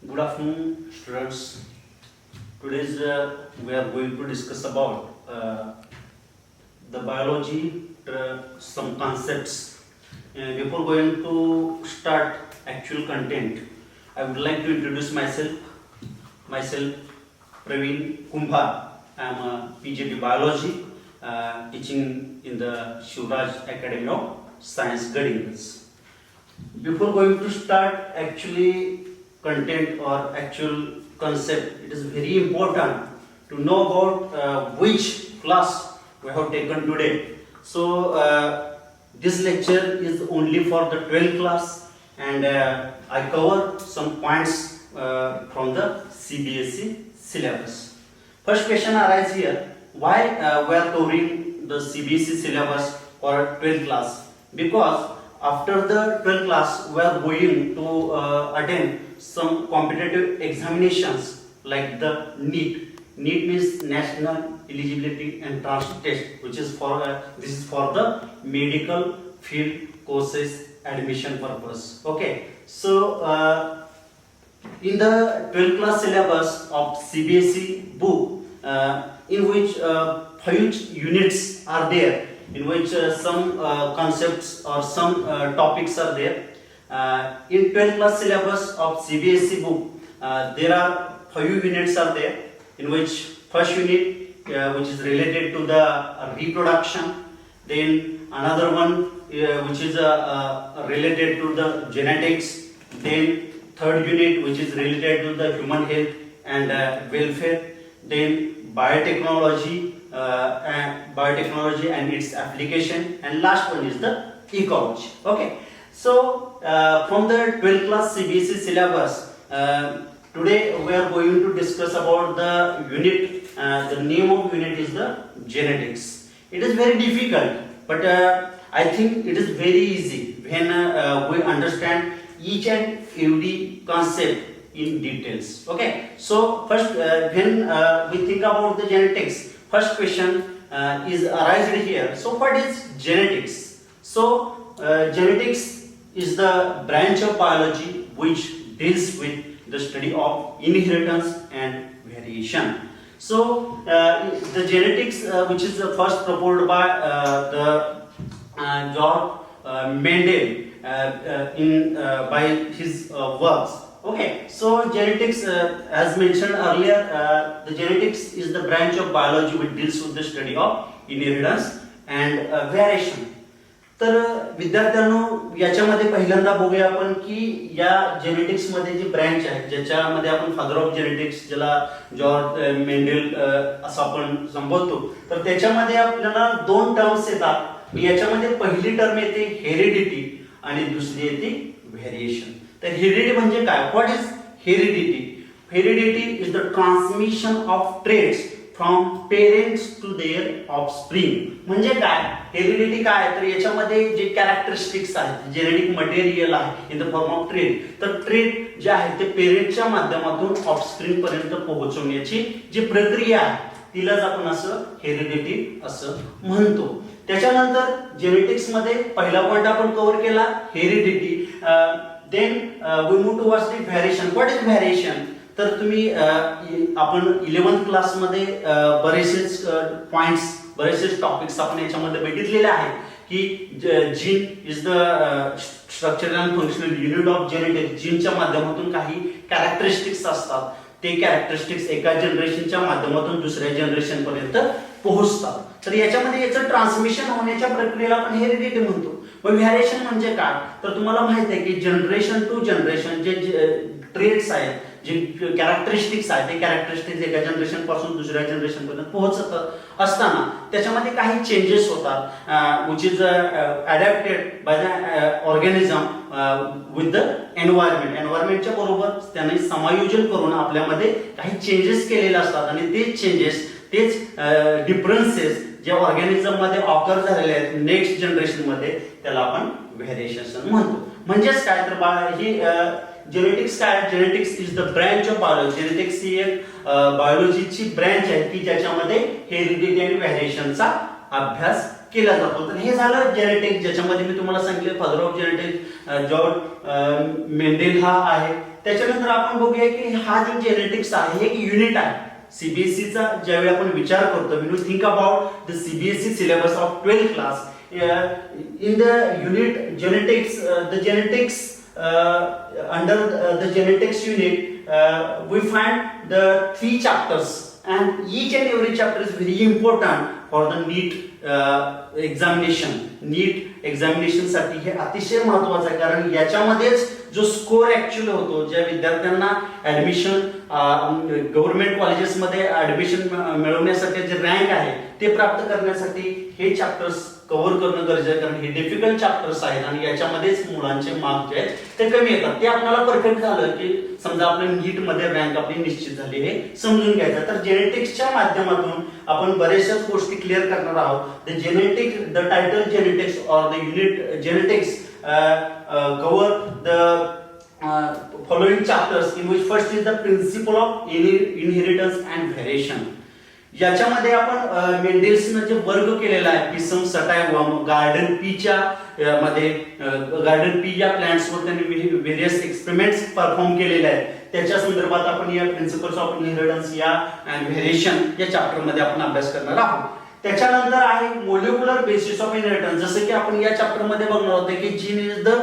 Good afternoon, students. Today we are going to discuss about the biology, some concepts. Before going to start actual content, I would like to introduce myself. Myself, Praveen Kumbhar. I am a PGP Biology, teaching in the Shivraj Academy of Science, Gadingas. Before going to start actually content or actual concept, it is very important to know about which class we have taken today. So this lecture is only for the 12th class, and I cover some points from the CBSE syllabus. First question arises here: why we are covering the CBSE syllabus for 12th class? Because after the 12th class, we are going to attend some competitive examinations like the NEET. NEET means National Eligibility Entrance Test, which is for this is for the medical field courses admission purpose. Okay, so in the 12th class syllabus of CBSE book, in which 5 units are there, in which some concepts or some topics are there. In 12th class syllabus of CBSE book, there are 5 units are there, in which first unit which is related to the reproduction, then another one which is related to the genetics, then third unit which is related to the human health and welfare, then biotechnology and its application, and last one is the ecology. Okay, so from the 12th class CBSE syllabus, today we are going to discuss about the unit. The name of unit is the genetics. It is very difficult, but I think it is very easy when we understand each and every concept in details. Okay, so first when we think about the genetics, first question is arised here. So what is genetics? So genetics is the branch of biology which deals with the study of inheritance and variation. So the genetics which is first proposed by the Georg Mendel by his works. Okay, so genetics, as mentioned earlier, the genetics is the branch of biology which deals with the study of inheritance and variation. तर विद्यार्थ्यांनो, याच्यामध्ये पहिल्यांदा बघूया आपण की या genetics मध्ये जी branch आहे, ज्याच्यामध्ये आपण फादर ऑफ जेनेटिक्स, ज्याला जॉर्ज मेंडेल असं आपण संबोधतो, तर त्याच्यामध्ये आपल्याला 2 टर्म्स येतात. याच्यामध्ये पहिली टर्म येते हेरिडिटी आणि दुसरी येते व्हेरिएशन. तर हेरिडिटी म्हणजे काय? What is heredity? Heredity is the transmission of traits from parents to their offspring. म्हणजे काय हेरिडिटी काय? तर याच्यामध्ये जे कॅरेक्टरिस्टिक्स आहेत, जेनेटिक मटेरियल आहे in the form of trait, तर ट्रेट जे आहे ते पेरेंटच्या माध्यमातून ऑफस्प्रिंग पर्यंत पोहोचवण्याची जी प्रक्रिया आहे तिलाच आपण असं हेरिडिटी असं म्हणतो. त्याच्यानंतर जेनेटिक्स मध्ये पहिला पॉइंट आपण कव्हर केला heredity. Then we move towards the variation. What is variation? तर तुम्ही आपण 11th क्लास मध्ये बरेचसे पॉइंट्स, बरेचसे टॉपिक्स आपण याच्यामध्ये बघितलेले आहेत की gene is the structural and functional unit of genetics. जीनच्या माध्यमातून काही कॅरेक्टरिस्टिक्स असतात, ते कॅरेक्टरिस्टिक्स एका जनरेशनच्या माध्यमातून दुसऱ्या जनरेशन पर्यंत पोहोचतात. तर याच्यामध्ये याचं ट्रान्समिशन होण्याच्या प्रक्रियेला आपण हेरिडिटी म्हणतो. मग व्हेरिएशन म्हणजे काय? तर तुम्हाला माहित आहे की जनरेशन टू जनरेशन जे ट्रेट्स आहेत, जे कॅरेक्टरिस्टिक्स आहेत, ते कॅरेक्टरिस्टिक्स एका जनरेशन पासून दुसऱ्या जनरेशन पर्यंत पोहोचत असताना त्याच्यामध्ये काही चेंजेस होतात, which is adapted by the organism with the environment. एन्व्हायरमेंटच्या बरोबर त्यांनी समायोजन करून आपल्यामध्ये काही चेंजेस केलेले असतात, आणि तेच चेंजेस, तेच डिफरन्सेस जे ऑर्गॅनिझम मध्ये ऑकर झालेले आहेत नेक्स्ट जनरेशन मध्ये, त्याला आपण व्हेरिएशन म्हणतो. म्हणजेच काय तर ही जेनेटिक्स काय? Genetics is the branch of biology. Genetics ही एक बायोलॉजीची ब्रँच आहे की ज्याच्यामध्ये हेरिडिटी आणि व्हेरिएशनचा अभ्यास केला जातो. तर हे झालं जेनेटिक्स, ज्याच्यामध्ये मी तुम्हाला सांगितलं father of genetics George Mendel हा आहे. त्याच्यानंतर आपण बघूया की हा जो जेनेटिक्स आहे हे एक युनिट आहे. सीबीएसईचा ज्यावेळी आपण विचार करतो, when you think about the CBSE syllabus of 12th class, in the unit genetics, the genetics under the genetics unit, we find the 3 chapters, and each and every chapter is very important for the NEET examination. NEET examination साठी हे अतिशय महत्त्वाचं आहे, कारण याच्यामध्येच जो score actually होतो, ज्या विद्यार्थ्यांना ऍडमिशन गव्हर्नमेंट कॉलेजेसमध्ये ऍडमिशन मिळवण्यासाठी जे रँक आहे ते प्राप्त करण्यासाठी हे चॅप्टर्स कव्हर करणं गरजेचं आहे, कारण हे डिफिकल्ट चॅप्टर्स आहेत आणि याच्यामध्येच मुलांचे मार्क जे आहेत ते कमी येतात. ते आपल्याला परफेक्ट झालं की समजा आपल्या नीट मध्ये रँक आपली निश्चित झाली हे समजून घ्यायचं. तर जेनेटिक्सच्या माध्यमातून आपण बऱ्याचशाच गोष्टी क्लिअर करणार आहोत. The genetics, the title genetics और the unit genetics cover the following chapters, in which first is the principle of inheritance and variation. याच्यामध्ये आपण मेंडेल्सनं जे वर्ग केलेला आहे पिसम सटायवम गार्डन पीच्या मध्ये, गार्डन पी या प्लांट्सवर त्यांनी व्हेरियस एक्सपेरिमेंट्स परफॉर्म केलेले आहेत. त्याच्या संदर्भात आपण या प्रिन्सिपल्स ऑफ इनहेरिटन्स या अँड व्हेरिएशन या चॅप्टर मध्ये आपण अभ्यास करणार आहोत. त्याच्यानंतर आहे मोलिक्युलर बेसिस ऑफ इनहेरिटन्स. जसं की आपण या चॅप्टर मध्ये बघणार आहोत की gene is the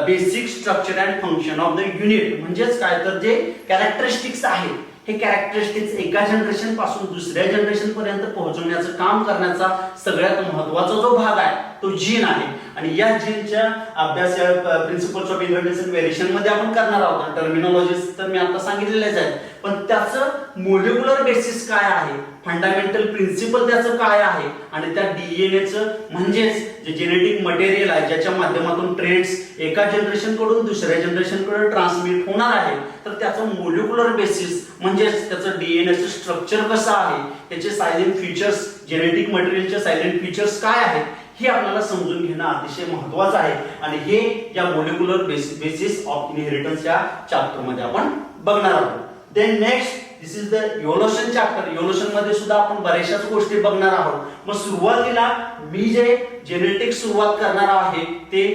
basic structure and function of the unit. म्हणजेच काय, तर जे कॅरेक्टरिस्टिक्स आहेत हे कॅरेक्टरिस्टिक्स एका जनरेशन पासून दुसऱ्या जनरेशन पर्यंत पोहोचवण्याचं काम करण्याचा सगळ्यात महत्त्वाचा जो भाग आहे तो जीन आहे. आणि या जीनच्या अभ्यास या principles of inheritance and variation मध्ये आपण करणार आहोत. टर्मिनॉलॉजीज तर मी आता सांगितलेलेच आहेत, पण त्याचं मोलिक्युलर बेसिस काय आहे, फंडामेंटल प्रिन्सिपल त्याचं काय आहे, आणि त्या डीएनएचं म्हणजेच जे जेनेटिक मटेरियल आहे ज्याच्या माध्यमातून ट्रेड्स एका जनरेशन कडून दुसऱ्या जनरेशन कडे ट्रान्समिट होणार आहे, तर त्याचं मोलिक्युलर बेसिस म्हणजेच त्याचं डीएनएचं स्ट्रक्चर कसं आहे, त्याचे सायलेंट फीचर्स, जेनेटिक मटेरियलचे सायलेंट फीचर्स काय आहेत हे आपल्याला समजून घेणं अतिशय महत्त्वाचं आहे. आणि हे या मोलिक्युलर बेसिस ऑफ इनहेरिटन्स या चॅप्टर मध्ये आपण बघणार आहोत. Then next this is the evolution chapter. Evolution मध्ये सुद्धा आपण बऱ्याचशाच गोष्टी बघणार आहोत. मग सुरुवातीला मी जे जेनेटिक्स सुरुवात करणार आहे ते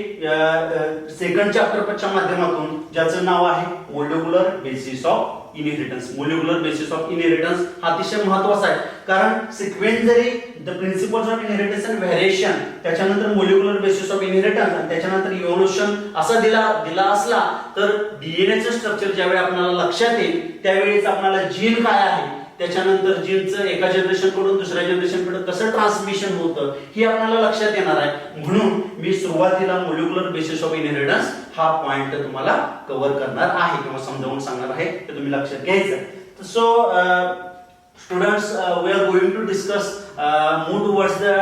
सेकंड चॅप्टरच्या माध्यमातून, ज्याचं नाव आहे molecular basis of inheritance. Molecular basis of inheritance हा अतिशय महत्त्वाचा आहे, कारण सिक्वेन्स जरी the principles of inheritance and variation, त्याच्यानंतर मोलिक्युलर बेसिस ऑफ इनहेरिटन्स आणि त्याच्यानंतर इव्होल्यूशन असा दिला असला, तर डीएनएचं स्ट्रक्चर ज्यावेळी आपल्याला लक्षात येईल त्यावेळीच आपल्याला जीन काय आहे, त्याच्यानंतर जीनचं एका जनरेशन कडून दुसऱ्या जनरेशन कडे कसं ट्रान्समिशन होतं हे आपल्याला लक्षात येणार आहे. म्हणून मी सुरुवातीला मोलिक्युलर बेसिस ऑफ इनहेरिटन्स हा पॉइंट तुम्हाला कव्हर करणार आहे किंवा समजावून सांगणार आहे, ते तुम्ही लक्षात घ्यायचं. So students, we are going to discuss move towards the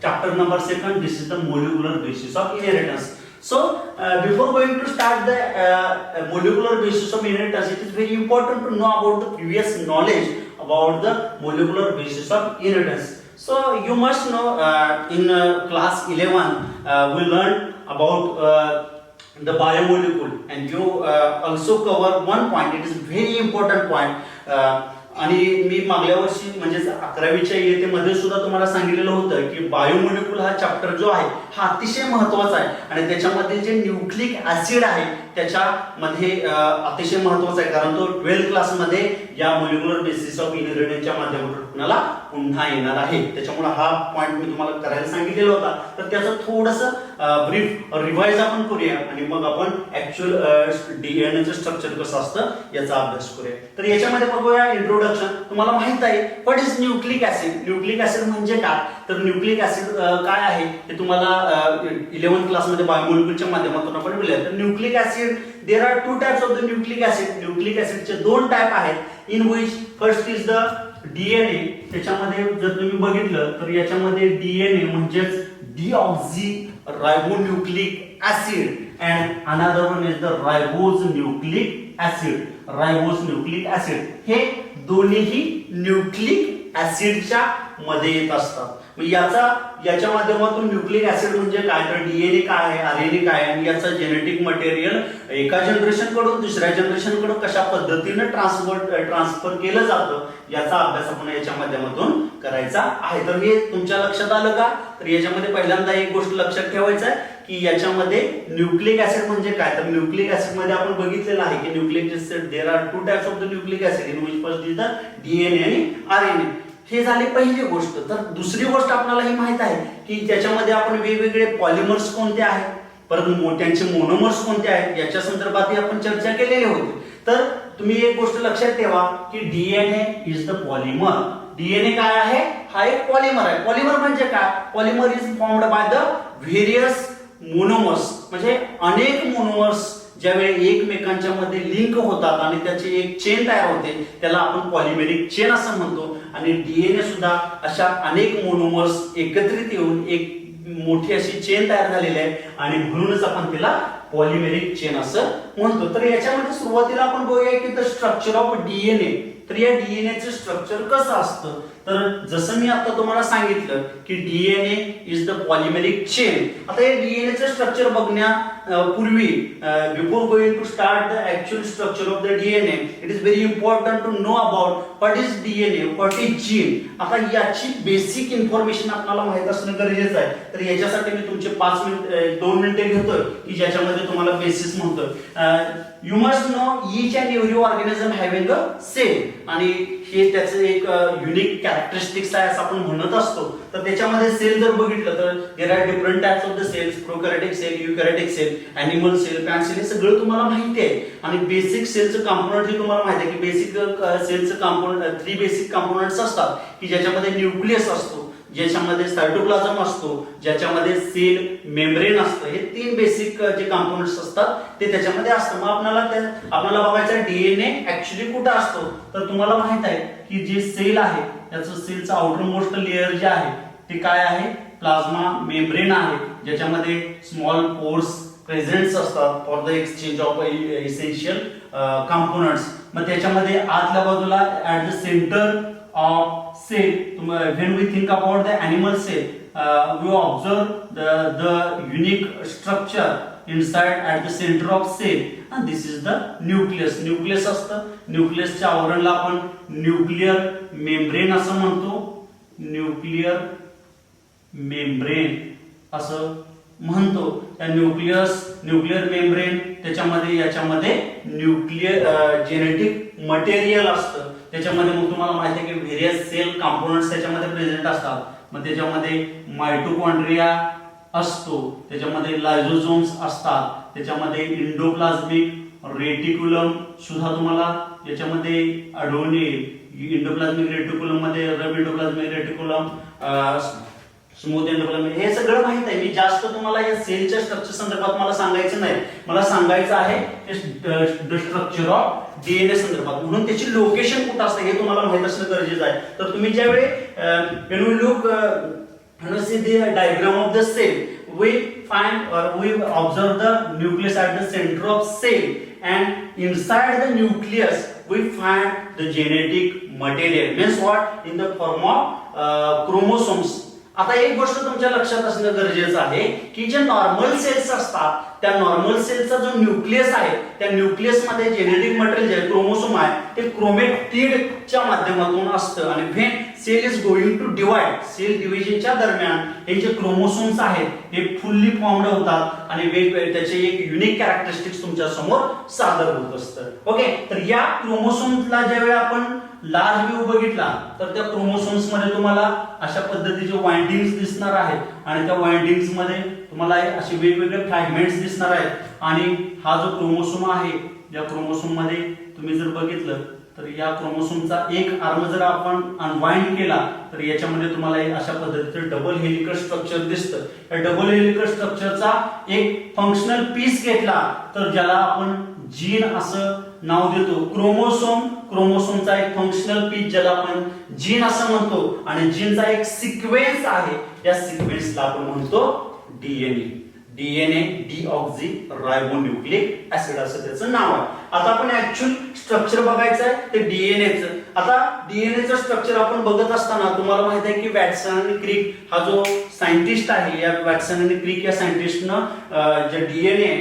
chapter number 2. This is the molecular basis of inheritance. So before going to start the molecular basis of inheritance, it is very important to know about the previous knowledge about the molecular basis of inheritance. So you must know in class 11 we learned about the biomolecule, and you also cover one point. It is very important point. आणि मी मागल्या वर्षी म्हणजेच 11वीच्या इयत्तेमध्ये सुद्धा तुम्हाला सांगितलेलं होतं की biomolecule हा चॅप्टर जो आहे हा अतिशय महत्त्वाचा आहे, आणि त्याच्यामध्ये जे न्यूक्लिक ऍसिड आहे त्याच्यामध्ये अतिशय महत्त्वाचा आहे, कारण तो 12th क्लासमध्ये या मोलिक्युलर बेसिस ऑफ इनहेरिटन्सच्या माध्यमातून आपल्याला पुन्हा येणार आहे. त्याच्यामुळे हा पॉइंट मी तुम्हाला करायला सांगितलेला होता, तर त्याचं थोडंसं ब्रीफ रिवाइज आपण करूया आणि मग आपण ऍक्च्युअल डीएनएचं स्ट्रक्चर कसं असतं याचा अभ्यास करूया. तर याच्यामध्ये बघूया इंट्रोडक्शन. तुम्हाला माहित आहे what is nucleic acid. Nucleic acid म्हणजे काय, तर न्यूक्लिक ऍसिड काय आहे ते तुम्हाला 11th क्लासमध्ये बायोमोलिक्यूलच्या माध्यमातून आपण बोलूया. तर nucleic acid, there are 2 types of the nucleic acid. Nucleic ऍसिडचे 2 टाइप आहेत, in which first is the DNA. त्याच्यामध्ये जर तुम्ही बघितलं तर याच्यामध्ये डीएनए म्हणजेच deoxyribonucleic acid, and another one is the ribose nucleic acid. Ribose nucleic acid हे दोन्हीही न्यूक्लिक ऍसिडच्या मध्ये येत असतात. याच्या माध्यमातून न्यूक्लिक ऍसिड म्हणजे काय, तर डीएनए काय आहे, आरएनए काय आहे, आणि याचं जेनेटिक मटेरियल एका जनरेशन कडून दुसऱ्या जनरेशन कडून कशा पद्धतीने ट्रान्सफर केलं जातं याचा अभ्यास आपण याच्या माध्यमातून करायचा आहे. तर हे तुमच्या लक्षात आलं का? तर याच्यामध्ये पहिल्यांदा एक गोष्ट लक्षात ठेवायचं आहे की याच्यामध्ये न्यूक्लिक ऍसिड म्हणजे काय, तर न्यूक्लिक ऍसिड मध्ये आपण बघितलेलं आहे की nucleic acid there are two types of the nucleic acid in which first is the DNA आणि आरएनए. हे झाली पहिली गोष्ट. तर दुसरी गोष्ट आपल्याला ही माहित आहे की त्याच्यामध्ये आपण वेगवेगळे पॉलिमर्स कोणते आहेत, परंतु त्यांचे मोनोमर्स कोणते आहेत याच्या संदर्भातही आपण चर्चा केलेली होती. तर तुम्ही एक गोष्ट लक्षात ठेवा की DNA is the polymer. DNA काय आहे, हा एक पॉलिमर आहे. पॉलिमर म्हणजे काय, polymer is formed by the various monomers, म्हणजे अनेक मोनोमर्स ज्यावेळी एकमेकांच्या मध्ये लिंक होतात आणि त्याची एक चेन तयार होते त्याला आपण पॉलिमेरिक चेन असं म्हणतो. आणि डीएनए सुद्धा अशा अनेक मोनोमर्स एकत्रित येऊन एक मोठी अशी चेन तयार झालेली आहे आणि म्हणूनच आपण तिला पॉलिमेरिक चेन असं म्हणतो. तर याच्यामध्ये सुरुवातीला आपण बघूया की द स्ट्रक्चर ऑफ डीएनए. तर या डीएनएचं स्ट्रक्चर कसं असतं, तर जसं मी आता तुम्हाला सांगितलं की DNA is the polymeric chain. आता या डीएनएचं स्ट्रक्चर बघण्यापूर्वी before going to start the actual structure of the DNA it is very important to know about what is DNA, what is gene. आता याची बेसिक इन्फॉर्मेशन आपल्याला माहित असणं गरजेचं आहे. तर याच्यासाठी मी तुमचे 2 मिनिटे घेतोय की ज्याच्यामध्ये तुम्हाला बेसिस म्हणतोय. You must know each and every organism having a cell, आणि हे त्याचं एक युनिक कॅरेक्टरिस्टिक्स आहे असं आपण म्हणत असतो. तर त्याच्यामध्ये सेल जर बघितलं तर there are different types of the cells, prokaryotic cell, eukaryotic cell, animal cell, plant cell, हे सगळं तुम्हाला माहिती आहे. आणि बेसिक सेलचं कंपोनंट हे तुम्हाला माहिती आहे की बेसिक सेलचं कंपोनंट 3 बेसिक कंपोनंट्स असतात की ज्याच्यामध्ये न्यूक्लियस असतो, ज्याच्यामध्ये सायटोप्लाझम असतो, ज्याच्यामध्ये सेल मेम्ब्रेन असतं. हे 3 बेसिक जे कंपोनंट्स असतात ते त्याच्यामध्ये असतं. मग आपल्याला बघायचं डीएनए ऍक्च्युअली कुठं असतो. तर तुम्हाला माहित आहे की जे सेल आहे त्याचं सेलचं आउटर मोस्ट लेअर जे आहे ते काय आहे, प्लाझ्मा मेम्ब्रेन आहे, ज्याच्यामध्ये स्मॉल पोर्स प्रेझेंट्स असतात for the exchange of essential components. मग त्याच्यामध्ये आतल्या बाजूला at the centre of cell, when we think about the animal cell, we observe the unique structure inside at the center of cell, and this is the nucleus. nucleus असतं. न्यूक्लियसच्या आवरणला आपण nuclear membrane असं म्हणतो. Nuclear membrane असं म्हणतो. त्या nuclear membrane याच्यामध्ये nuclear genetic material असतं. त्याच्यामध्ये मग तुम्हाला माहिती आहे की व्हेरियस सेल कंपोनंट्स त्याच्यामध्ये प्रेझेंट असतात. मग त्याच्यामध्ये मायटोकॉन्ड्रिया असतो, त्याच्यामध्ये लायझोसोम्स असतात, त्याच्यामध्ये इंडोप्लाझमिक रेटिक्युलम सुद्धा तुम्हाला याच्यामध्ये आढळून येईल. इंडोप्लाझमिक रेटिक्युलम मध्ये सब इंडोप्लाझमिक रेटिक्युलम, स्मूथ एंडोप्लाझमिक, हे सगळं माहित आहे. मी जास्त तुम्हाला या सेलच्या स्ट्रक्चर संदर्भात मला सांगायचं नाही. मला सांगायचं आहे द स्ट्रक्चर ऑफ डीएनए संदर्भात. म्हणून त्याची लोकेशन कुठं असतं हे तुम्हाला माहित असणं गरजेचं आहे. तर तुम्ही ज्यावेळी when we look when we see the diagram of the cell, we find or we observe the nucleus at the center of cell, and inside the nucleus we find the genetic material, means what, in the form of chromosomes. आता एक गोष्ट तुमच्या लक्षात असणं गरजेचं आहे की जे नॉर्मल सेल्स असतात त्या नॉर्मल सेलचा जो न्यूक्लियस आहे त्या न्यूक्लियस मध्ये जेनेटिक मटेरियल जे क्रोमोसोम आहे ते क्रोमॅटिडच्या माध्यमातून असतं. आणि when cell is going to divide, cell डिव्हिजनच्या दरम्यान हे जे क्रोमोसोम्स आहेत हे फुल्ली फॉर्मड होतात आणि वेगवेगळे त्याचे एक युनिक कॅरेक्टरिस्टिक्स तुमच्या समोर सादर होत असतं. ओके, तर या क्रोमोसोम्सला ज्यावेळी आपण लार्ज व्ह्यू बघितला तर त्या क्रोमोसोम्स मध्ये तुम्हाला अशा पद्धतीचे वाइंडिंग्स दिसणार आहेत आणि त्या वाइंडिंग्स मध्ये तुम्हाला असे वेगवेगळे फ्रॅगमेंट्स दिसणार आहेत. आणि हा जो क्रोमोसोम आहे या क्रोमोसोम मध्ये तुम्ही जर बघितलं तर या क्रोमोसोमचा एक आर्म जर आपण अनवाइंड केला तर याच्यामध्ये तुम्हाला अशा पद्धतीचं डबल हेलिकल स्ट्रक्चर दिसतं. या डबल हेलिकल स्ट्रक्चरचा एक फंक्शनल पीस घेतला तर ज्याला आपण जीन असं नाव देतो. क्रोमोसोमचा एक फंक्शनल पीस ज्याला आपण जीन असं म्हणतो आणि जीनचा एक सिक्वेन्स आहे, या सिक्वेन्सला आपण म्हणतो डीएनए. DNA डीऑक्झीरायबोन्यूक्लिक ऍसिड असं त्याचं नाव आहे. आता आपण ऍक्च्युअल स्ट्रक्चर बघायचं आहे ते डीएनएचं. आता डीएनएचं स्ट्रक्चर आपण बघत असताना तुम्हाला माहित आहे की वॅटसन आणि क्रिक हा जो सायंटिस्ट आहे, या वॅटसन आणि क्रिक या सायंटिस्टनं जे DNA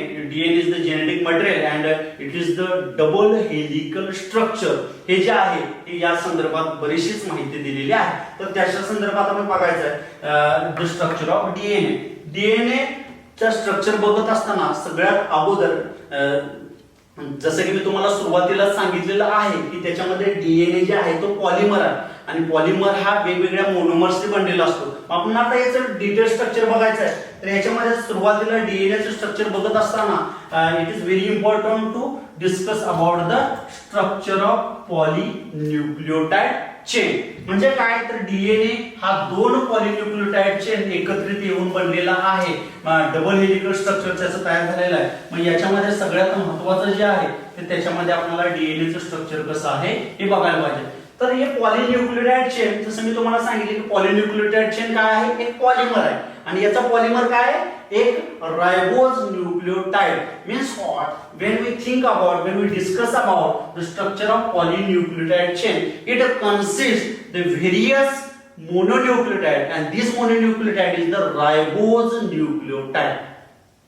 is the genetic material and it is the double helical structure, हे जे आहे हे या संदर्भात बरीचशीच माहिती दिलेली आहे. तर त्याच्या संदर्भात आपण बघायचं आहे the structure of DNA. DNA चा स्ट्रक्चर बघत असताना सगळ्यात अगोदर जसं की मी तुम्हाला सुरुवातीला सांगितलेलं आहे की त्याच्यामध्ये डीएनए जे आहे तो पॉलिमर आहे आणि पॉलिमर हा वेगवेगळ्या मोनोमर्सने बनलेला असतो. आपण आता याचं डिटेल स्ट्रक्चर बघायचं आहे. तर याच्यामध्ये सुरुवातीला डीएनएचं स्ट्रक्चर बघत असताना it is very important to discuss about the structure of polynucleotide chain. म्हणजे काय, तर डीएनए हा दोन पॉलिन्यूक्लियोटाइड चेन एकत्रित येऊन बनलेला आहे. डबल हेलिकल स्ट्रक्चर त्याचं तयार झालेलं आहे. मग याच्यामध्ये सगळ्यात महत्त्वाचं जे आहे ते त्याच्यामध्ये आपल्याला डीएनएचं स्ट्रक्चर कसं आहे हे बघायला पाहिजे. तर हे पॉलिन्यूक्लियोटाइड चेन, जसं मी तुम्हाला सांगितले की पॉलिन्यूक्लियोटाइड चेन काय आहे, एक पॉलिमर आहे. आणि याचा पॉलिमर काय आहे, एक ribose nucleotide. Means what, when we discuss about the structure of polynucleotide chain, it consists the various mononucleotide and this mononucleotide is the ribose nucleotide.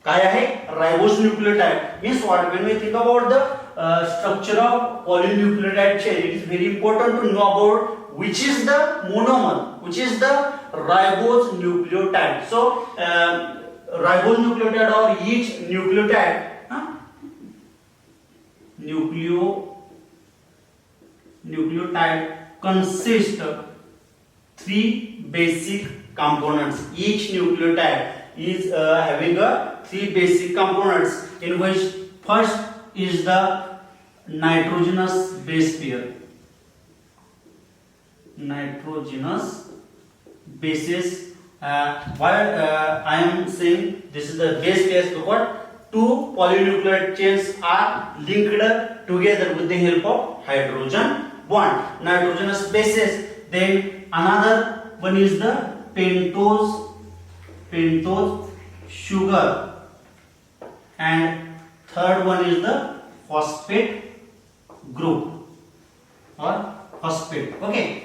काय आहे, ribose nucleotide. Means what, when we think about the structure of polynucleotide chain, it is very important to know about which is the monomer, which is the ribose nucleotide. So ribose nucleotide or each nucleotide nucleotide consists three basic components. Each nucleotide is having three basic components, in which first is the nitrogenous base pair. Nitrogenous bases. Why I am saying this is the base pair? Because two polynucleotide chains are linked together with the help of hydrogen bond. Nitrogenous bases. Then another one is the pentose sugar, and third one is the phosphate group or phosphate. Okay,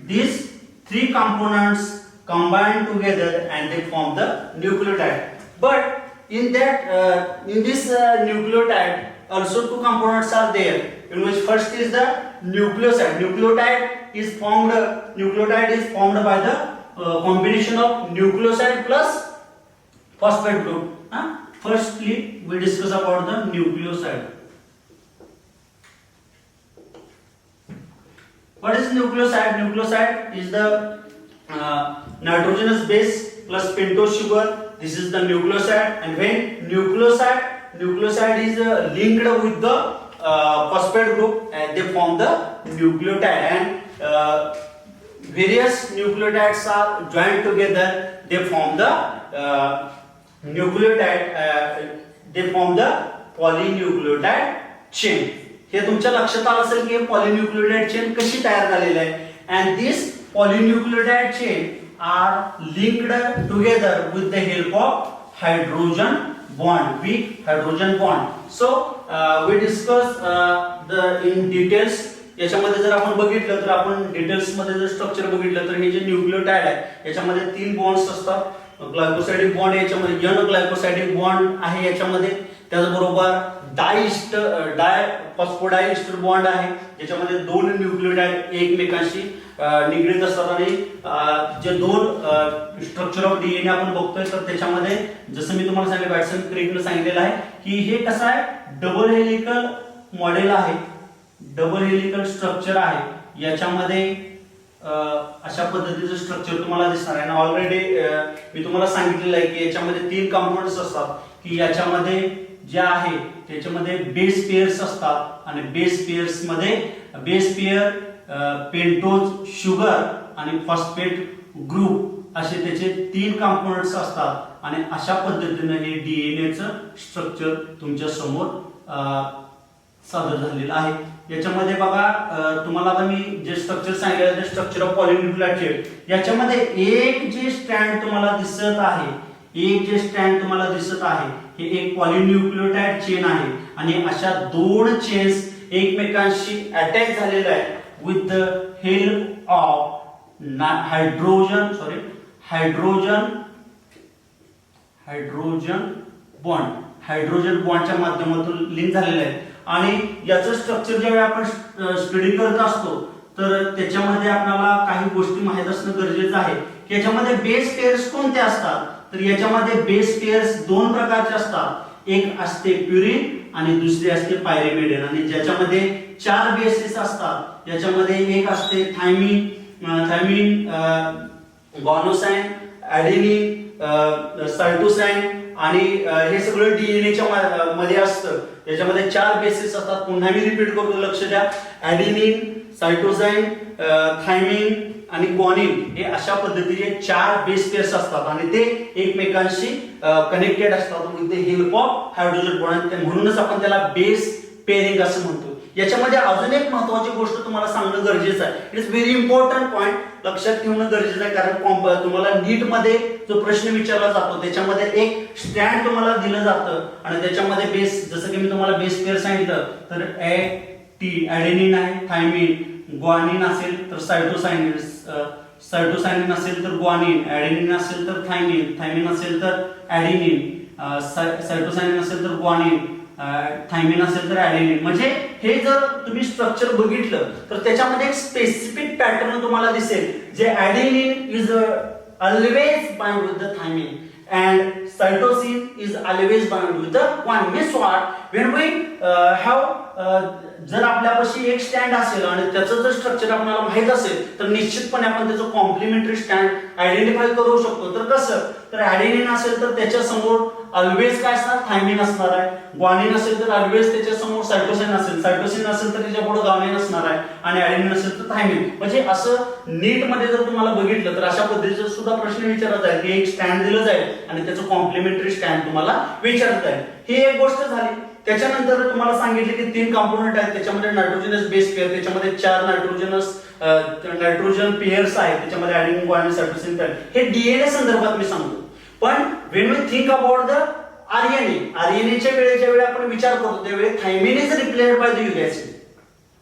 these three components combine together and they form the nucleotide. But in this nucleotide also two components are there, in which first is the nucleoside. Nucleotide is formed by the combination of nucleoside plus phosphate group. Firstly we discuss about the nucleoside. What is nucleoside? Nucleoside is the nitrogenous base plus pentose sugar. This is the nucleoside. And when nucleoside is linked with the phosphate group, and they form the nucleotide. And various nucleotides are joined together. They form the nucleotide. They form the polynucleotide chain. हे तुमच्या लक्षात आलं असेल की पॉलिन्यूक्लियोटाइड chain कशी तयार झालेली आहे. And this polynucleotide chain are linked together with the help of hydrogen bond, weak hydrogen bond. So we discuss in details. याच्यामध्ये जर आपण बघितलं तर आपण डिटेल्स मध्ये जर स्ट्रक्चर बघितलं तर हे जे न्यूक्लियोटाइड आहे याच्यामध्ये तीन बॉन्ड्स असतात. ग्लायकोसाइडिक बॉन्ड याच्यामध्ये एन ग्लायकोसाइडिक बॉन्ड आहे याच्यामध्ये. त्याचबरोबर फॉस्फोडायस्टर बॉन्ड आहे ज्याच्यामध्ये दोन न्यूक्लियोटाइड एकमेकांशी निगडीत असतात. आणि जे दोन स्ट्रक्चर ऑफ डीएनए आपण बघतोय तर त्याच्यामध्ये जसं मी तुम्हाला सांगितलं, वॅटसन क्रिकनं सांगितलेलं आहे की हे कसं आहे, डबल हेलिकल मॉडेल आहे, डबल हेलिकल स्ट्रक्चर आहे. याच्यामध्ये अशा पद्धतीचं स्ट्रक्चर तुम्हाला दिसणार आहे. ऑलरेडी मी तुम्हाला सांगितलेलं आहे की याच्यामध्ये तीन कंपोनेंट्स असतात की याच्यामध्ये जे आहे त्याच्यामध्ये बेस पेअर्स असतात आणि बेस पेअर्स मध्ये बेस पेअर, पेंटोज शुगर आणि फॉस्फेट ग्रुप असे त्याचे तीन कंपोनेंट्स असतात. आणि अशा पद्धतीने हे डीएनएचं स्ट्रक्चर तुमच्या समोर सादर झालेलं आहे. याच्यामध्ये बघा तुम्हाला आता मी जे स्ट्रक्चर सांगितलं ते स्ट्रक्चर ऑफ पॉलिन्यूक्लियोटाइड चेन. याच्यामध्ये एक जे स्ट्रँड तुम्हाला दिसत आहे, एक जे स्ट्रँड तुम्हाला दिसत आहे हे एक पॉलिन्यूक्लियोटाइड चेन आहे आणि अशा दोन चेन्स एकमेकांशी अटॅच झालेल्या आहेत with the help of hydrogen बॉन्डच्या माध्यमातून लिंक झालेले आहेत आणि याचं स्ट्रक्चर ज्यावेळी आपण स्टडी करत असतो तर त्याच्यामध्ये आपल्याला काही गोष्टी माहित असणं गरजेचं आहे की याच्यामध्ये बेस पेअर्स कोणते असतात. तर याच्यामध्ये बेस पेअर्स दोन प्रकारचे असतात. एक असते प्युरिन आणि दुसरी असते पायरिमिडिन आणि ज्याच्यामध्ये 4 बेसिस असतात. याच्यामध्ये एक असते थायमिन, गॉनोसाइन, ॲडेनिन, सायटोसाइन आणि हे सगळं डीएनएच्या मध्ये असतं. याच्यामध्ये 4 बेसिस असतात. पुन्हा मी रिपीट करतो, लक्ष द्या. ॲडेनिन, सायटोसाइन, थायमिन आणि ग्वानिन हे अशा पद्धतीचे 4 बेस पेअर्स असतात आणि ते एकमेकांशी कनेक्टेड असतात with the help of hydrogen bond. म्हणूनच आपण त्याला बेस पेअरिंग असं म्हणतो. याच्यामध्ये अजून एक महत्त्वाची गोष्ट तुम्हाला सांगणं गरजेचं आहे. It is very important point, लक्षात ठेवणं गरजेचं आहे कारण तुम्हाला नीट मध्ये जो प्रश्न विचारला जातो त्याच्यामध्ये एक स्टँड तुम्हाला दिलं जातं आणि त्याच्यामध्ये बेस, जसं की मी तुम्हाला बेस पेअर सांगितलं तर ॲडेनिन आहे, थायमिन, ग्वानिन असेल तर सायटोसायनिन असेल तर ग्वानिन, ॲडेनिन असेल तर थायमिन असेल तर ॲडेनिन, सायटोसायनिन असेल तर ग्वानिन, थायमिन असेल तर ॲडेनिन. म्हणजे हे जर तुम्ही स्ट्रक्चर बघितलं तर त्याच्यामध्ये एक स्पेसिफिक पॅटर्न तुम्हाला दिसेल जे adenine is always bind with the thymine and cytosine is always bound with the guanine. Means what? When we have जर आपल्यापाशी एक स्टँड असेल आणि त्याचं जर स्ट्रक्चर आपल्याला माहित असेल तर निश्चितपणे आपण त्याचं कॉम्प्लिमेंटरी स्टँड आयडेंटिफाय करू शकतो. तर कसं? तर ॲडेनिन असेल तर त्याच्या समोर ऑलवेज काय असणार? थायमिन असणार आहे. ग्वानिन असेल तर ऑलवेज त्याच्या समोर सायटोसिन असेल. सायटोसिन असेल तर त्याच्या पुढे ग्वानिन असणार आहे आणि ॲडेनिन असेल तर थायमिन. म्हणजे असं नीट मध्ये जर तुम्हाला बघितलं तर अशा पद्धतीचा सुद्धा प्रश्न विचारला जाईल की एक स्टँड दिलं जाईल आणि त्याचं कॉम्प्लिमेंटरी स्टँड तुम्हाला विचारता येईल. ही एक गोष्ट झाली. त्याच्यानंतर तुम्हाला सांगितले की 3 कंपोनेंट आहेत. त्याच्यामध्ये नायट्रोजनस बेस पेअर, त्याच्यामध्ये 4 नायट्रोजन पेअर्स आहेत. त्याच्यामध्ये ॲडेनिन, ग्वानिन, सायटोसिन पेअर. हे डीएनए संदर्भात मी सांगतो. पण when we think about the आरएनएच्या वेळेच्या वेळी आपण विचार करतो त्यावेळी thymine is replaced by the uracil.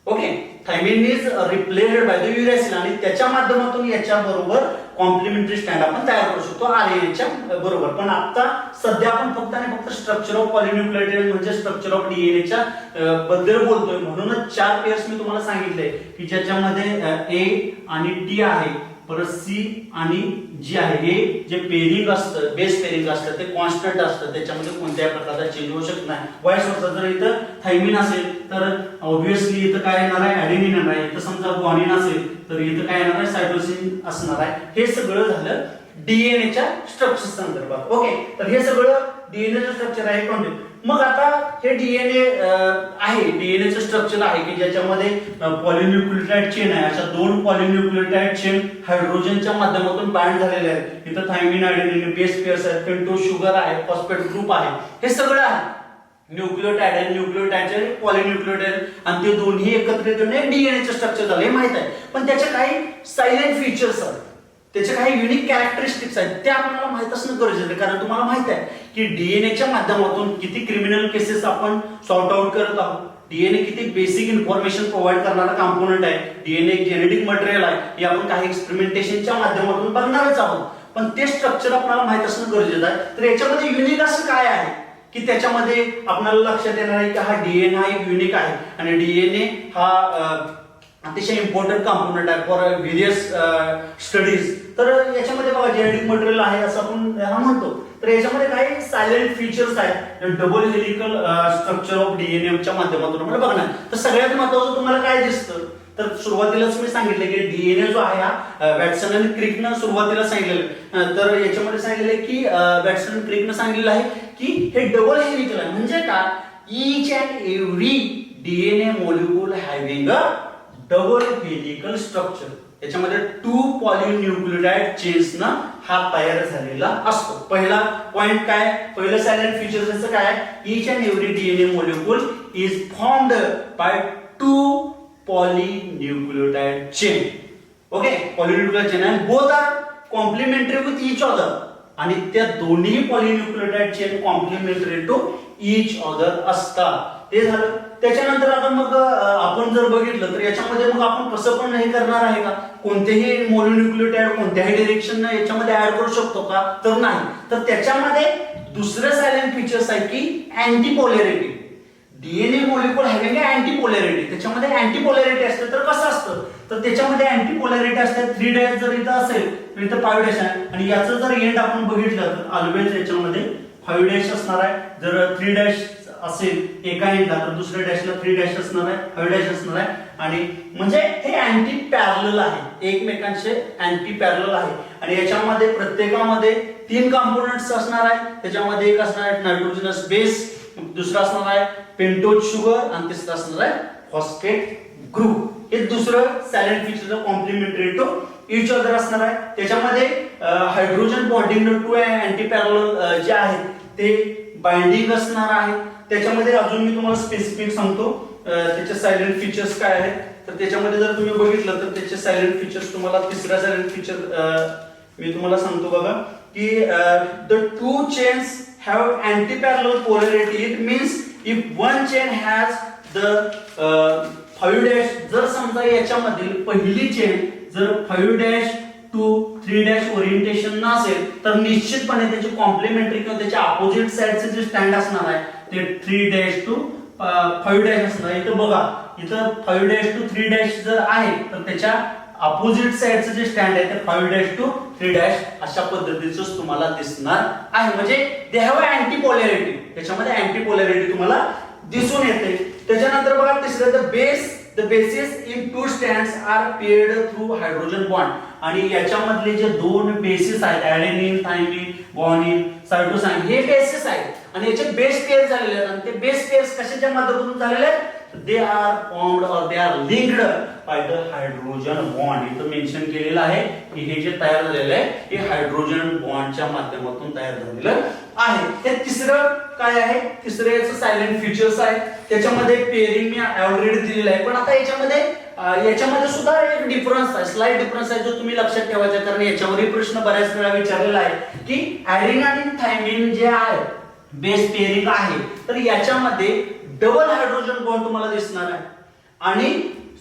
Okay, thymine is replaced by the uracil आणि त्याच्या माध्यमातून याच्या बरोबर कॉम्प्लिमेंटरी स्टँड आपण तयार करू शकतो आरएनएच्या बरोबर. पण आता सध्या आपण फक्त आणि फक्त स्ट्रक्चर ऑफ पॉलिन्यूक्लियोटाइड म्हणजे स्ट्रक्चर ऑफ डीएनएच्या बद्दल बोलतोय. म्हणूनच 4 पेअर्स मी तुम्हाला सांगितले की ज्याच्यामध्ये ए आणि टी आहे, परत सी आणि जी आहे. हे जे पेअरिंग असतं, बेस पेअरिंग असतं ते कॉन्स्टंट असतं. त्याच्यामध्ये कोणत्याही प्रकारचा चेंज होऊ शकत नाही. वाईस वर्सा, जर इथं थायमिन असेल तर ऑब्व्हियसली इथं काय येणार आहे? ॲडेनिन येणार आहे. इथं समजा ग्वानिन असेल तर इथं काय येणार आहे? सायटोसिन असणार आहे. हे सगळं झालं डीएनएच्या स्ट्रक्चर संदर्भात. ओके, तर हे सगळं डीएनएचं स्ट्रक्चर आहे. मग आता हे डीएनए आहे, डीएनएचं स्ट्रक्चर आहे की ज्याच्यामध्ये पॉलिन्यूक्लियोटाइड चेन आहे. अशा 2 पॉलिन्यूक्लियोटाइड चेन हायड्रोजनच्या माध्यमातून बाइंड झालेले आहेत. इथं थायमिन, ॲडेनिन, बेस पेअर्स आहेत, पेंटोज शुगर आहे, फॉस्फेट ग्रुप आहे. हे सगळं आहे. न्यूक्लियोटाइड आणि न्यूक्लियोटाइडचे पॉलिन्यूक्लियोटाइड आणि ते दोन्ही एकत्रित येऊन डीएनएचं स्ट्रक्चर झालं हे माहित आहे. पण त्याचे काही सायलेंट फीचर्स आहेत, त्याचे काही युनिक कॅरेक्टरिस्टिक्स आहेत, ते आपल्याला माहित असणं गरजेचं आहे. कारण तुम्हाला माहित आहे की डीएनएच्या माध्यमातून किती क्रिमिनल केसेस आपण सॉर्ट आउट करत आहोत. डीएनए किती बेसिक इन्फॉर्मेशन प्रोव्हाइड करणारा कंपोनेंट आहे. डीएनए एक जेनेटिक मटेरियल आहे. हे आपण काही एक्सपेरिमेंटेशनच्या माध्यमातून बघणारच आहोत. पण ते स्ट्रक्चर आपल्याला माहित असणं गरजेचं आहे. तर याच्यामध्ये युनिक असं काय आहे की त्याच्यामध्ये आपल्याला लक्षात येणार आहे की हा डीएनए हा एक युनिक आहे आणि डीएनए हा अतिशय इम्पॉर्टंट कंपोनेंट आहे फॉर व्हेरियस स्टडीज. तर याच्यामध्ये बघा जेनेटिक मटेरियल आहे असं आपण म्हणतो. तर याच्यामध्ये काही सायलेंट फीचर्स आहेत. डबल हेलिकल स्ट्रक्चर ऑफ डीएनएच्या माध्यमातून आपण बघणार. तर सगळ्यात महत्त्वाचं तुम्हाला काय दिसतं? तर सुरुवातीलाच मी सांगितलं की डीएनए जो आहे हा वॅटसन आणि क्रिकनं सुरुवातीला सांगितलेलं. तर याच्यामध्ये सांगितलेलं की वॅटसन आणि क्रिकनं सांगितलेलं आहे की हे डबल हेलिकल आहे. म्हणजे काय? Each and every DNA molecule having a double helical structure. याच्यामध्ये 2 पॉलिन्यूक्लियोटाइड चेन्स ना हा तयार झालेला असतो. पहिला पॉइंट काय? पहिलं सायलेंट फीचर काय आहे? Each and every DNA molecule is formed by 2 polynucleotide chain. Okay, polynucleotide chain and both are complementary with each other. आणि त्या दोन्ही polynucleotide chain complementary to each other असतात. ते झालं. त्याच्यानंतर आता मग आपण जर बघितलं तर याच्यामध्ये मग आपण कसं पण हे करणार आहे का, कोणतेही मोनोन्यूक्लियोटाइड कोणत्याही डायरेक्शन याच्यामध्ये ऍड करू शकतो का, तर नाही. तर त्याच्यामध्ये दुसरं सायलेंट फीचर्स आहे की अँटीपोलॅरिटी. डीएनए मॉलिक्युल हॅव्हिंग अँटीपोलॅरिटी, त्याच्यामध्ये अँटीपोलॅरिटी असते. तर कसं असतं, तर त्याच्यामध्ये अँटीपोलॅरिटी असते. 3 डॅश जर इथं असेल तर इथं 5 डॅश आहे, आणि याचं जर एंड आपण बघितलं तर ऑलवेज याच्यामध्ये 5 डॅश असणार आहे. जर 3 डॅश असेल एका एंडला तर दुसऱ्या डॅशला 3 डॅश असणार आहे, 5 डॅश असणार आहे. आणि म्हणजे हे अँटी पॅरलल आहे, एकमेकांचे अँटी पॅरलल आहे. आणि याच्यामध्ये प्रत्येकामध्ये 3 कंपोनेंट्स असणार आहे. त्याच्यामध्ये एक असणार आहे नायट्रोजनस बेस, दुसरा असणार आहे पेंटोज शुगर, आणि तिसरा असणार आहे फॉस्फेट ग्रुप. हे दुसरं salient feature complementary to each other असणार आहे. त्याच्यामध्ये hydrogen bonding to anti parallel जे आहेत ते बाइंडिंग असणार आहे. त्याच्यामध्ये अजून मी तुम्हाला स्पेसिफिक सांगतो त्याचे सायलेंट फीचर्स काय आहेत. तर त्याच्यामध्ये जर तुम्ही बघितलं तर त्याचे सायलेंट फीचर्स तुम्हाला तिसरा सायलेंट फीचर मी तुम्हाला सांगतो बघा की the 2 chains have anti parallel polarity. It means if one chain has the 5 dash, जर समजा याच्यामधील पहिली चेन जर 5 डॅश टू 3 डॅश ओरिएंटेशन नसेल तर निश्चितपणे त्याची कॉम्प्लिमेंटरी किंवा त्याच्या अपोजिट साइडचे जे स्टँड असणार आहे ते 3 डॅश टू 5 डॅश असणार. इथं बघा, इथं 5 डॅश टू 3 डॅश जर आहे तर त्याच्या अपोजिट साइडचं जे स्टँड आहे ते 5 डॅश टू 3 डॅश अशा पद्धतीचं तुम्हाला दिसणार आहे. म्हणजे दे हॅव अँटीपोलॅरिटी, त्याच्यामध्ये अँटीपोलॅरिटी तुम्हाला दिसून येते. त्याच्यानंतर बघा तिसरं the bases in 2 strands are paired through hydrogen bond. आणि याच्यामधले जे 2 बेसिस आहेत ऍडेनिन, थायमिन, ग्वानिन, सायटोसाइन, हे बेसिस आहेत आणि याचे बेस पेअर झालेले आहेत. आणि ते बेस पेअर्स कशाच्या माध्यमातून झालेले आहेत, they are formed or they are linked by the hydrogen bond. इथं मेन्शन केलेलं आहे की हे जे तयार झालेलं आहे हे हायड्रोजन बॉन्डच्या माध्यमातून तयार झालेलं आहे. हे तिसरं काय आहे, तिसरं याचं सायलेंट फीचर्स आहे. त्याच्यामध्ये पेअरिंग मी ऑलरेडी दिलेलं आहे, पण आता याच्यामध्ये सुद्धा एक डिफरन्स आहे, स्लाइट डिफरन्स आहे जो तुम्ही लक्षात ठेवायचा. कारण याच्यावरही प्रश्न बऱ्याच वेळा विचारलेला आहे की ऍडेनिन आणि थायमिन जे आहे बेस पेअरिंग आहे तर याच्यामध्ये डबल हायड्रोजन बॉन्ड तुम्हाला दिसणार आहे. आणि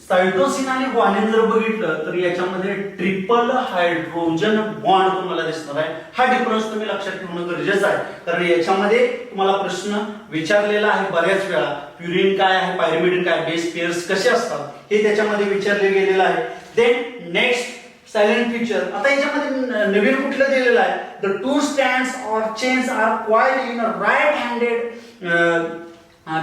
सायटोसिन आणि ग्वानिन जर बघितलं तर याच्यामध्ये ट्रिपल हायड्रोजन बॉन्ड तुम्हाला दिसणार आहे. हा डिफरन्स तुम्ही लक्षात ठेवणं गरजेचं आहे, कारण याच्यामध्ये तुम्हाला प्रश्न विचारलेला आहे बऱ्याच वेळा. प्युरिन काय आहे, पायरिमिडिन काय, बेस पेअर्स कसे असतात हे त्याच्यामध्ये विचारले गेलेलं आहे. देन नेक्स्ट सायलेंट फीचर, आता याच्यामध्ये नवीन कुठलं दिलेलं आहे, the 2 strands or chains are coiled in a right handed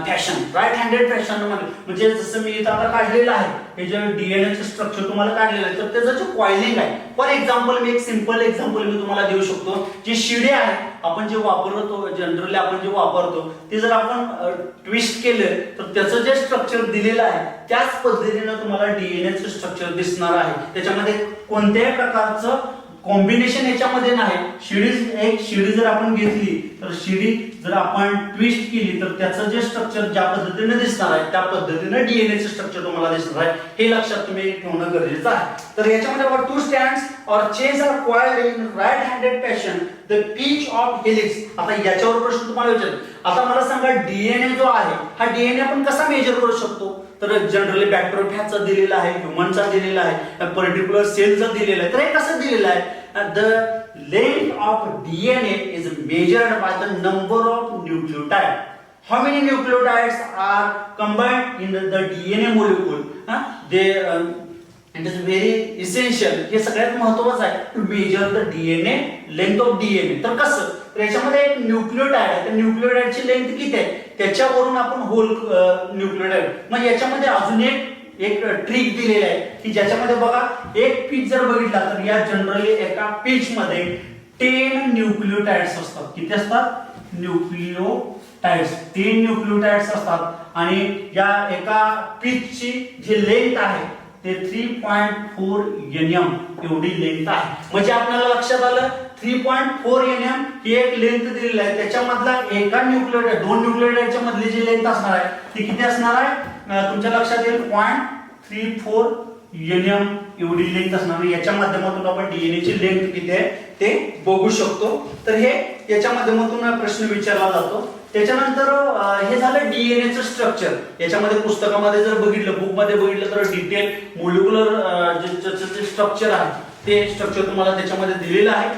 fashion. Right handed fashion म्हणजे जसं मी इथं आता काढलेलं आहे हे जे डीएनएचं स्ट्रक्चर तुम्हाला काढलेलं आहे तर त्याचं जे कॉइलिंग आहे. फॉर एक्झाम्पल मी एक सिंपल एक्झाम्पल मी तुम्हाला देऊ शकतो. जे शिडे आहे आपण जे वापरतो, जनरली आपण जे वापरतो ते जर आपण ट्विस्ट केलं तर त्याचं जे स्ट्रक्चर दिलेलं आहे त्याच पद्धतीनं तुम्हाला डीएनएचं स्ट्रक्चर दिसणार आहे. त्याच्यामध्ये कोणत्याही प्रकारचं कॉम्बिनेशन याच्यामध्ये नाही. शिडी जर आपण घेतली तर शिडी जर आपण ट्विस्ट केली तर त्याचं जे स्ट्रक्चर ज्या पद्धतीने दिसणार आहे त्या पद्धतीने डीएनएचं स्ट्रक्चर तुम्हाला दिसणार आहे. हे लक्षात तुम्ही ठेवणं गरजेचं आहे. तर याच्यामध्ये 2 strands or chains are coiled in right handed fashion the pitch of helix. आता याच्यावर प्रश्न तुम्हाला विचारतो. आता मला सांगा डीएनए जो आहे हा डीएनए आपण कसा मेजर करू शकतो, तर जनरली बॅक्टेरियाचा दिलेला आहे, ह्युमनचा दिलेला आहे, पर्टिक्युलर सेलचा दिलेला आहे. तर हे कसं दिलेलं आहे, the length of DNA is measured by the number of nucleotides. How many nucleotides are combined in the DNA molecule? It is very essential. हे सगळ्यात महत्त्वाचं आहे to measure the DNA length of DNA. तर कसं, तर याच्यामध्ये एक nucleotide आहे, त्या न्यूक्लियोटाइडची लेंथ किती आहे त्याच्यावरून आपण होल न्यूक्लियोटाइड. मग याच्यामध्ये अजून एक ट्रिक दिलेलं आहे की ज्याच्यामध्ये बघा एक पीच जर बघितला तर या जनरली एका पीच मध्ये 10 न्यूक्लियोटाइड्स असतात. किती असतात, न्यूक्लियोटाइड्स 10 न्यूक्लियोटाइड्स असतात. आणि या एका पीचची जी लेंथ आहे ते 3.4 nm एवढी लेंथ आहे. म्हणजे आपल्याला लक्षात आलं 3.4 nm ही एक लेंथ दिलेली आहे. त्याच्यामधला एका न्यूक्लियोटाइड 2 न्यूक्लियोटाइडच्या मधली जी लेंथ असणार आहे ती किती असणार आहे तुमच्या लक्षात येईल 0.34 NM एवढी लेंथ असणार, याच्या माध्यमातून आपण DNA ची लेंथ किती आहे ते बघू शकतो. तर हे याच्या माध्यमातून प्रश्न विचारला जातो. त्याच्यानंतर हे झालं DNA चं स्ट्रक्चर. याच्यामध्ये पुस्तकामध्ये जर बघितलं, बुक मध्ये बघितलं तर डिटेल मोलिक्युलर जे स्ट्रक्चर आहे ते स्ट्रक्चर तुम्हाला त्याच्यामध्ये दिलेलं आहे.